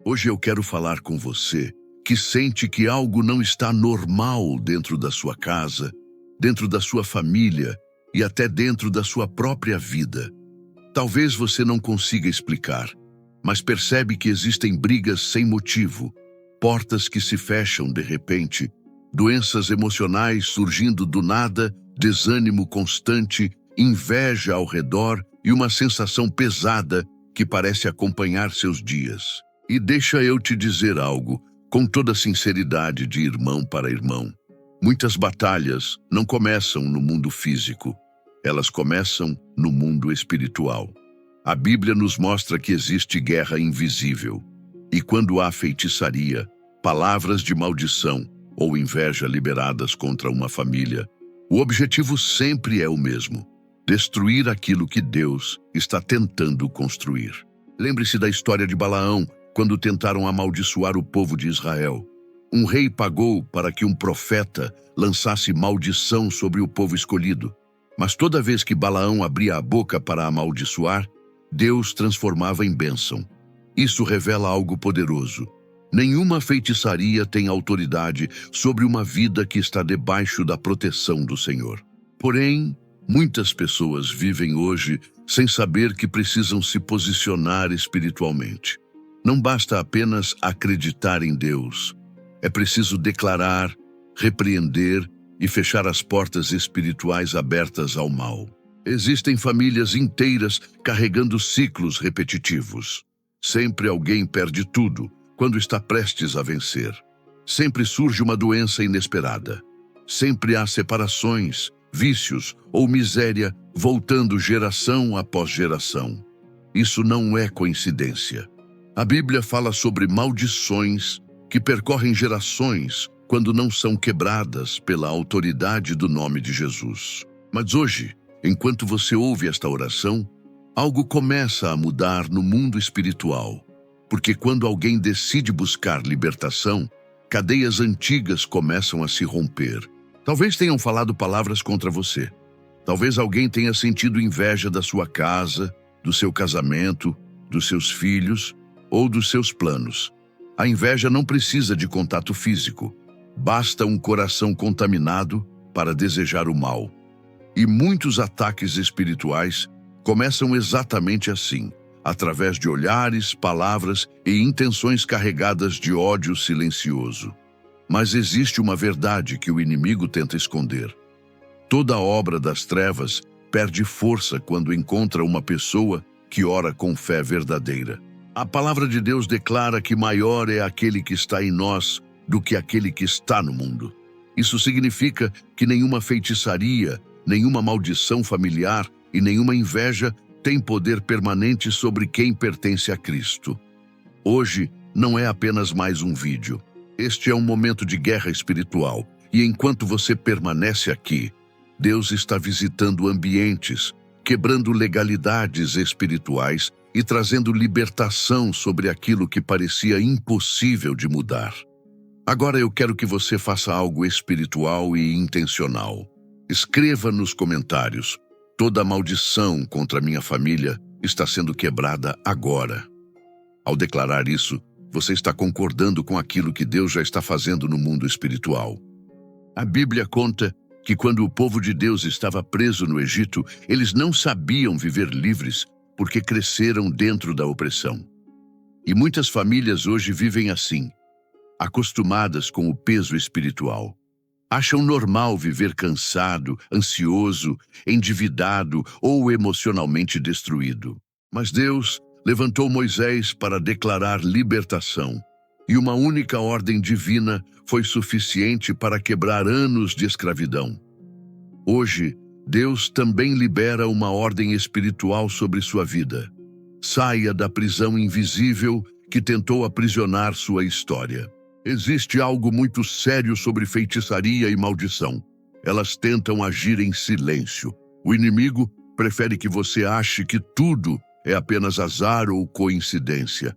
Hoje eu quero falar com você que sente que algo não está normal dentro da sua casa, dentro da sua família e até dentro da sua própria vida. Talvez você não consiga explicar, mas percebe que existem brigas sem motivo, portas que se fecham de repente, doenças emocionais surgindo do nada, desânimo constante, inveja ao redor e uma sensação pesada que parece acompanhar seus dias. E deixa eu te dizer algo, com toda sinceridade de irmão para irmão. Muitas batalhas não começam no mundo físico, elas começam no mundo espiritual. A Bíblia nos mostra que existe guerra invisível. E quando há feitiçaria, palavras de maldição ou inveja liberadas contra uma família, o objetivo sempre é o mesmo: destruir aquilo que Deus está tentando construir. Lembre-se da história de Balaão, quando tentaram amaldiçoar o povo de Israel. Um rei pagou para que um profeta lançasse maldição sobre o povo escolhido. Mas toda vez que Balaão abria a boca para amaldiçoar, Deus transformava em bênção. Isso revela algo poderoso. Nenhuma feitiçaria tem autoridade sobre uma vida que está debaixo da proteção do Senhor. Porém, muitas pessoas vivem hoje sem saber que precisam se posicionar espiritualmente. Não basta apenas acreditar em Deus. É preciso declarar, repreender e fechar as portas espirituais abertas ao mal. Existem famílias inteiras carregando ciclos repetitivos. Sempre alguém perde tudo quando está prestes a vencer. Sempre surge uma doença inesperada. Sempre há separações, vícios ou miséria voltando geração após geração. Isso não é coincidência. A Bíblia fala sobre maldições que percorrem gerações quando não são quebradas pela autoridade do nome de Jesus. Mas hoje, enquanto você ouve esta oração, algo começa a mudar no mundo espiritual. Porque quando alguém decide buscar libertação, cadeias antigas começam a se romper. Talvez tenham falado palavras contra você. Talvez alguém tenha sentido inveja da sua casa, do seu casamento, dos seus filhos ou dos seus planos. A inveja não precisa de contato físico. Basta um coração contaminado para desejar o mal. E muitos ataques espirituais começam exatamente assim, através de olhares, palavras e intenções carregadas de ódio silencioso. Mas existe uma verdade que o inimigo tenta esconder. Toda obra das trevas perde força quando encontra uma pessoa que ora com fé verdadeira. A palavra de Deus declara que maior é aquele que está em nós do que aquele que está no mundo. Isso significa que nenhuma feitiçaria, nenhuma maldição familiar e nenhuma inveja tem poder permanente sobre quem pertence a Cristo. Hoje não é apenas mais um vídeo. Este é um momento de guerra espiritual. E enquanto você permanece aqui, Deus está visitando ambientes, quebrando legalidades espirituais e trazendo libertação sobre aquilo que parecia impossível de mudar. Agora eu quero que você faça algo espiritual e intencional. Escreva nos comentários: toda maldição contra minha família está sendo quebrada agora. Ao declarar isso, você está concordando com aquilo que Deus já está fazendo no mundo espiritual. A Bíblia conta que quando o povo de Deus estava preso no Egito, eles não sabiam viver livres porque cresceram dentro da opressão. E muitas famílias hoje vivem assim, acostumadas com o peso espiritual. Acham normal viver cansado, ansioso, endividado ou emocionalmente destruído. Mas Deus levantou Moisés para declarar libertação, e uma única ordem divina foi suficiente para quebrar anos de escravidão. Hoje, Deus também libera uma ordem espiritual sobre sua vida. Saia da prisão invisível que tentou aprisionar sua história. Existe algo muito sério sobre feitiçaria e maldição. Elas tentam agir em silêncio. O inimigo prefere que você ache que tudo é apenas azar ou coincidência.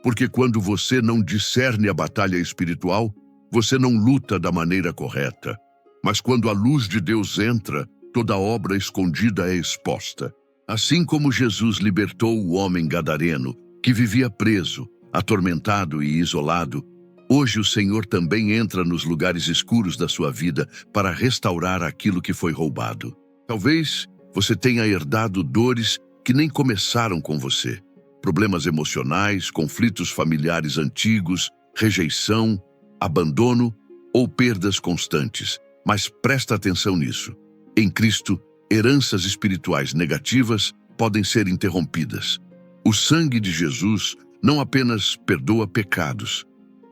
Porque quando você não discerne a batalha espiritual, você não luta da maneira correta. Mas quando a luz de Deus entra, toda obra escondida é exposta. Assim como Jesus libertou o homem gadareno, que vivia preso, atormentado e isolado, hoje o Senhor também entra nos lugares escuros da sua vida para restaurar aquilo que foi roubado. Talvez você tenha herdado dores que nem começaram com você. Problemas emocionais, conflitos familiares antigos, rejeição, abandono ou perdas constantes. Mas presta atenção nisso. Em Cristo, heranças espirituais negativas podem ser interrompidas. O sangue de Jesus não apenas perdoa pecados,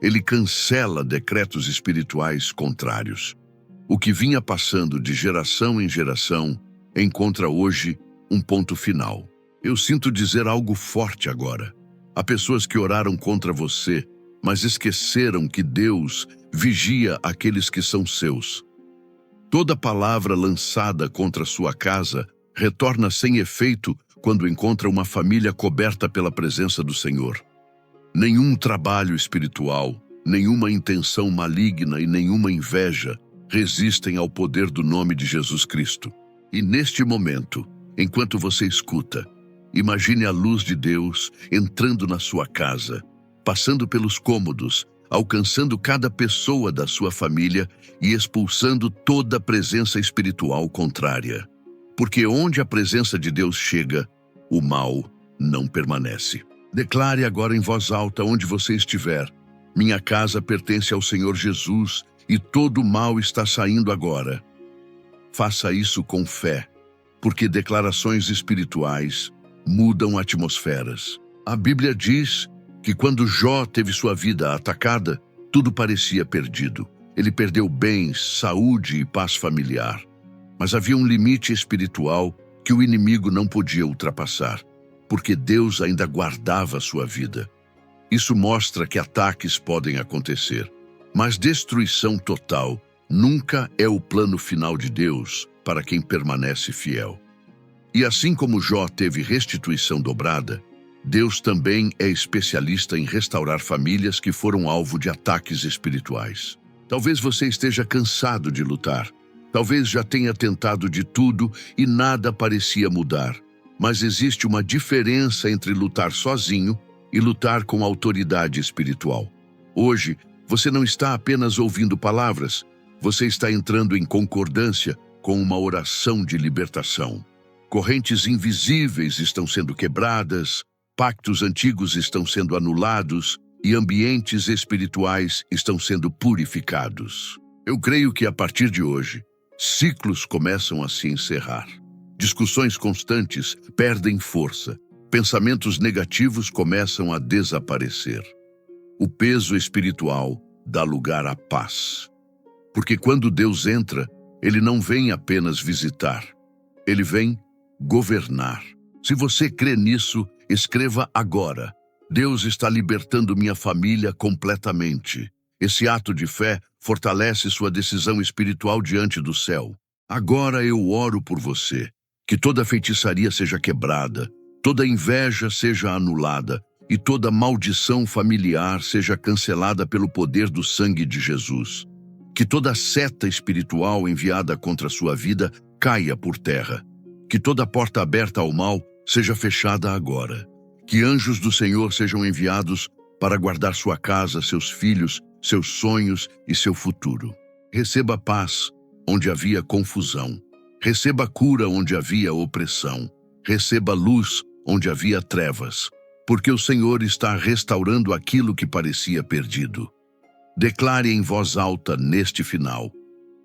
ele cancela decretos espirituais contrários. O que vinha passando de geração em geração encontra hoje um ponto final. Eu sinto dizer algo forte agora. Há pessoas que oraram contra você, mas esqueceram que Deus vigia aqueles que são seus. Toda palavra lançada contra sua casa retorna sem efeito quando encontra uma família coberta pela presença do Senhor. Nenhum trabalho espiritual, nenhuma intenção maligna e nenhuma inveja resistem ao poder do nome de Jesus Cristo. E neste momento, enquanto você escuta, imagine a luz de Deus entrando na sua casa, passando pelos cômodos, alcançando cada pessoa da sua família e expulsando toda a presença espiritual contrária. Porque onde a presença de Deus chega, o mal não permanece. Declare agora em voz alta onde você estiver: minha casa pertence ao Senhor Jesus e todo o mal está saindo agora. Faça isso com fé, porque declarações espirituais mudam atmosferas. A Bíblia diz que quando Jó teve sua vida atacada, tudo parecia perdido. Ele perdeu bens, saúde e paz familiar. Mas havia um limite espiritual que o inimigo não podia ultrapassar, porque Deus ainda guardava sua vida. Isso mostra que ataques podem acontecer, mas destruição total nunca é o plano final de Deus para quem permanece fiel. E assim como Jó teve restituição dobrada, Deus também é especialista em restaurar famílias que foram alvo de ataques espirituais. Talvez você esteja cansado de lutar. Talvez já tenha tentado de tudo e nada parecia mudar. Mas existe uma diferença entre lutar sozinho e lutar com autoridade espiritual. Hoje, você não está apenas ouvindo palavras, você está entrando em concordância com uma oração de libertação. Correntes invisíveis estão sendo quebradas, pactos antigos estão sendo anulados e ambientes espirituais estão sendo purificados. Eu creio que a partir de hoje, ciclos começam a se encerrar. Discussões constantes perdem força. Pensamentos negativos começam a desaparecer. O peso espiritual dá lugar à paz. Porque quando Deus entra, Ele não vem apenas visitar. Ele vem governar. Se você crê nisso, escreva agora: Deus está libertando minha família completamente. Esse ato de fé fortalece sua decisão espiritual diante do céu. Agora eu oro por você, que toda feitiçaria seja quebrada, toda inveja seja anulada e toda maldição familiar seja cancelada pelo poder do sangue de Jesus. Que toda seta espiritual enviada contra a sua vida caia por terra. Que toda porta aberta ao mal seja fechada agora. Que anjos do Senhor sejam enviados para guardar sua casa, seus filhos, seus sonhos e seu futuro. Receba paz onde havia confusão. Receba cura onde havia opressão. Receba luz onde havia trevas. Porque o Senhor está restaurando aquilo que parecia perdido. Declare em voz alta neste final: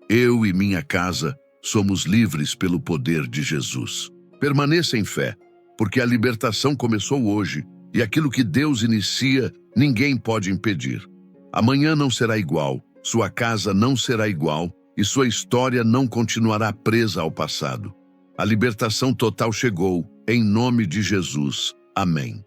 eu e minha casa somos livres pelo poder de Jesus. Permaneça em fé, porque a libertação começou hoje e aquilo que Deus inicia, ninguém pode impedir. Amanhã não será igual, sua casa não será igual e sua história não continuará presa ao passado. A libertação total chegou, em nome de Jesus. Amém.